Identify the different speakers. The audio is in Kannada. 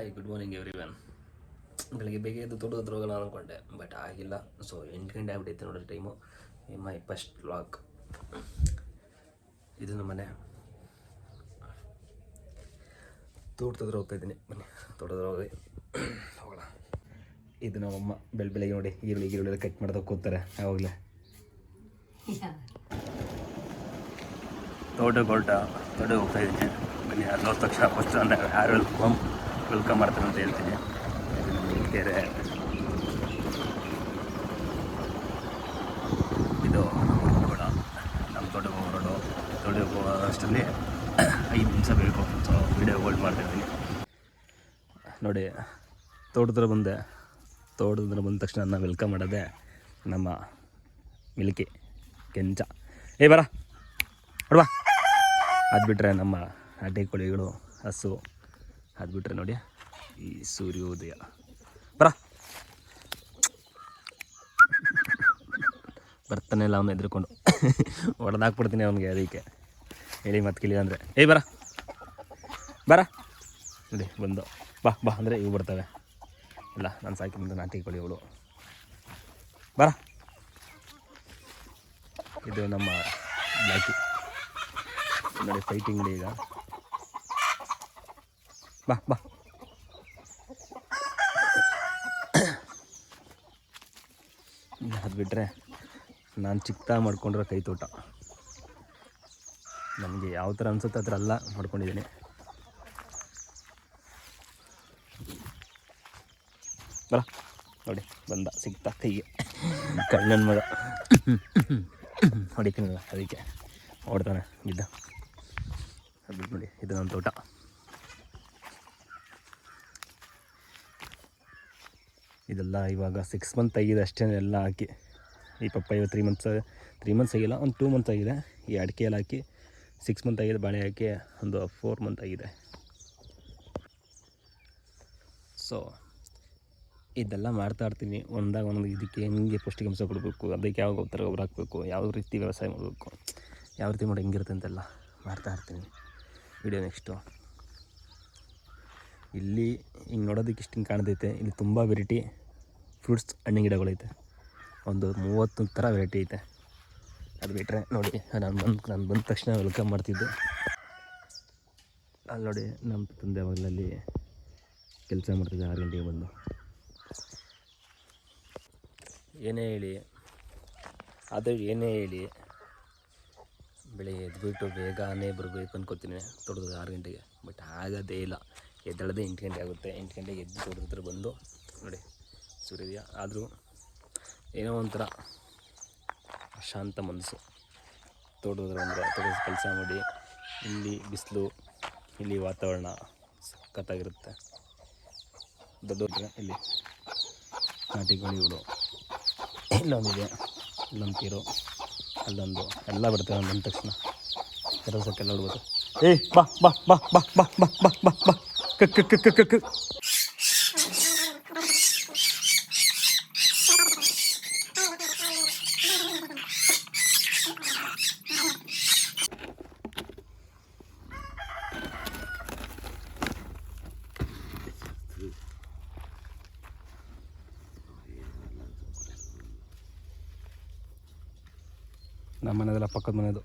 Speaker 1: Hi good morning everyone. ಬೆಳಗ್ಗೆ ಬೇಗ ಎದ್ದು ತೋಟದ ಹತ್ರ ಹೋಗೋಣ ಅಂದ್ಕೊಂಡೆ, ಬಟ್ ಆಗಿಲ್ಲ. ಸೊ 8 ಗಂಟೆ ಆಗ್ಬಿಟ್ಟೈತೆ ನೋಡ್ರಿ ಟೈಮು. My first vlog. ಇದು ನಮ್ಮ ಮನೆ. ತೋಟದ ಹತ್ರ ಹೋಗ್ತಾಯಿದ್ದೀನಿ, ಬನ್ನಿ ತೋಟದ ಹೋಗಿ ಹೋಗೋಣ. ಇದು ನಮ್ಮಮ್ಮ ಬೆಳಗ್ಗೆ ನೋಡಿ ಈರುಳ್ಳಿ ಕಟ್ ಮಾಡೋದಕ್ಕೆ ಕೂತಾರೆ ಯಾವಾಗಲೇ. ತೋಟಕ್ಕೆ ಹೋಗ್ತಾಯಿದ್ದೀನಿ. ಬನ್ನಿ ಅದು ನೋಡಿದ ತಕ್ಷಣ ಫಸ್ಟ್ ಅಂದಾಗ ಯಾರು ವೆಲ್ಕಮ್ ಮಾಡ್ತಾರೆ ಅಂತ ಹೇಳ್ತೀನಿ. ಕೆರೆ ಇದು ಕೂಡ ನಮ್ಮ ತೋಟಕ್ಕೆ ಹೋಗೋ ಅಷ್ಟರಲ್ಲಿ 5 ನಿಮಿಷ ಬೇಕು. ಸೊ ವೀಡಿಯೋ ಹೋಲ್ಡ್ ಮಾಡ್ತಾಯಿದ್ದೀನಿ ನೋಡಿ. ತೋಟದ ಬಂದ ತಕ್ಷಣ ನಾನು ವೆಲ್ಕಮ್ ಮಾಡೋದೆ ನಮ್ಮ ಮಿಲ್ಕಿ ಕೆಂಚ. ಬರ ನೋಡ್ವಾ. ಅದು ಬಿಟ್ಟರೆ ನಮ್ಮ ನಾಟಿ ಕೋಳಿಗಳು, ಹಸು. ಅದು ಬಿಟ್ಟರೆ ನೋಡಿ ಈ ಸೂರ್ಯೋದಯ. ಬರ ಬರ್ತಾನೆ ಇಲ್ಲ ಅವನು ಎದ್ರುಕೊಂಡು ಹೊಡೆದಾಕ್ಬಿಡ್ತೀನಿ ಅವನಿಗೆ. ಅದಕ್ಕೆ ಹೇಳಿ ಮತ್ತೆ ಕಿಳಿ ಅಂದರೆ ಬರ ನೋಡಿ ಬಂದು ಬಾ ಅಂದರೆ ಇವು ಬರ್ತವೆ. ಇಲ್ಲ ನಾನು ಸಾಕಿದ್ದು ನಾಟಿ ಕೋಳಿಗಳು. ಬರ. ಇದು ನಮ್ಮ ಬ್ಲ್ಯಾಕಿ ನೋಡಿ ಫೈಟಿಂಗ್ ಡೇ ಈಗ. ಬಾ ಅದು ಬಿಟ್ಟರೆ ನಾನು ಚಿಕ್ಕದಾಗಿ ಮಾಡ್ಕೊಂಡಿರೋ ಕೈ ತೋಟ. ನನಗೆ ಯಾವ ಥರ ಅನಿಸುತ್ತೆ ಆ ಥರ ಎಲ್ಲ ಮಾಡ್ಕೊಂಡಿದ್ದೀನಿ. ಬರ ನೋಡಿ ಬಂದ ಸಿಗ್ತಾ ಕೈಗೆ. ಕಣ್ಣನ ಮಗ ಹೊಡಿತೀನಲ್ಲ ಅದಕ್ಕೆ ಓಡ್ತಾನೆ ಬಿದ್ದ. ಅದು ನೋಡಿ ಇದು ನನ್ನ ತೋಟ. ಇದೆಲ್ಲ ಇವಾಗ 6 ಮಂತ್ ಆಗಿದೆ ಅಷ್ಟೇ ಎಲ್ಲ ಹಾಕಿ. ಈ ಪಪ್ಪಾಯ 3 ಮಂತ್ಸ್ ಆಗಿಲ್ಲ, ಒಂದು 2 ಮಂತ್ಸ್ ಆಗಿದೆ. ಈ ಅಡಿಕೆ ಎಲ್ಲ ಹಾಕಿ 6 ಮಂತ್ ಆಗಿದೆ. ಬಾಳೆ ಹಾಕಿ ಒಂದು 4 ಮಂತ್ ಆಗಿದೆ. ಸೊ ಇದೆಲ್ಲ ಮಾಡ್ತಾಯಿರ್ತೀನಿ ಒಂದೊಂದು. ಇದಕ್ಕೆ ಹೆಂಗೆ ಪೌಷ್ಟಿಕಾಂಶ ಕೊಡಬೇಕು, ಅದಕ್ಕೆ ಯಾವ ಥರ ಗೊಬ್ಬರ ಹಾಕಬೇಕು, ಯಾವ ರೀತಿ ವ್ಯವಸಾಯ ಮಾಡಬೇಕು, ಯಾವ ರೀತಿ ಮಾಡಿ ಹೆಂಗಿರುತ್ತೆ ಅಂತೆಲ್ಲ ಮಾಡ್ತಾಯಿರ್ತೀನಿ. Video next. ಇಲ್ಲಿ ಹಿಂಗೆ ನೋಡೋದಕ್ಕೆ ಇಷ್ಟು ಹಿಂಗೆ ಕಾಣ್ತೈತೆ. ಇಲ್ಲಿ ತುಂಬ ವೆರೈಟಿ ಫ್ರೂಟ್ಸ್ ಹಣ್ಣಿನ ಗಿಡಗಳೈತೆ. ಒಂದು 30 ಥರ ವೆರೈಟಿ ಐತೆ. ಅದು ಬಿಟ್ಟರೆ ನೋಡಿ ನಾನು ಬಂದ ತಕ್ಷಣ ವೆಲ್ಕಮ್ ಮಾಡ್ತಿದ್ದು. ಅಲ್ಲಿ ನೋಡಿ ನಮ್ಮ ತಂದೆ ಅವಾಗಲಲ್ಲಿ ಕೆಲಸ ಮಾಡ್ತಿದ್ದೆ 6 ಗಂಟೆಗೆ ಬಂದು. ಏನೇ ಹೇಳಿ ಬೆಳಿಗ್ಗೆ ಎದ್ಬಿಟ್ಟು ಬೇಗನೆ ಬರಬೇಕು ಅನ್ಕೋತೀನಿ ತೋಟದ 6 ಗಂಟೆಗೆ. ಬಟ್ ಆಗೋದೇ ಇಲ್ಲ. ಎದ್ದೇಳೋದೇ 8 ಗಂಟೆ ಆಗುತ್ತೆ. 8 ಗಂಟೆಗೆ ಎದ್ದು ತೋಟದ ಹತ್ರ ಬಂದು ನೋಡಿ ಸೂರ್ಯೋದಯ. ಆದರೂ ಏನೋ ಒಂಥರ ಶಾಂತ ಮನಸ್ಸು ತೋಟದ ಕೆಲಸ ಮಾಡಿ. ಇಲ್ಲಿ ಬಿಸಿಲು, ಇಲ್ಲಿ ವಾತಾವರಣ ಸಖತ್ತಾಗಿರುತ್ತೆ. ದೊಡ್ಡ ಇಲ್ಲಿ ನಾಟಿ ಕೋಳಿಗಳು ಇಲ್ಲೊಂದಿದೆ, ಇಲ್ಲೊಂದು ಅಲ್ಲೊಂದು ಎಲ್ಲ ಬರ್ತವೆ. ಬಂದ ತಕ್ಷಣ ಕೆಲಸಕ್ಕೆಲ್ಲ ನೋಡ್ಬೋದು. ಬಾ ಕಕ್. ನಮ್ಮ ಮನೆದೆಲ್ಲ ಪಕ್ಕದ ಮನೆದು.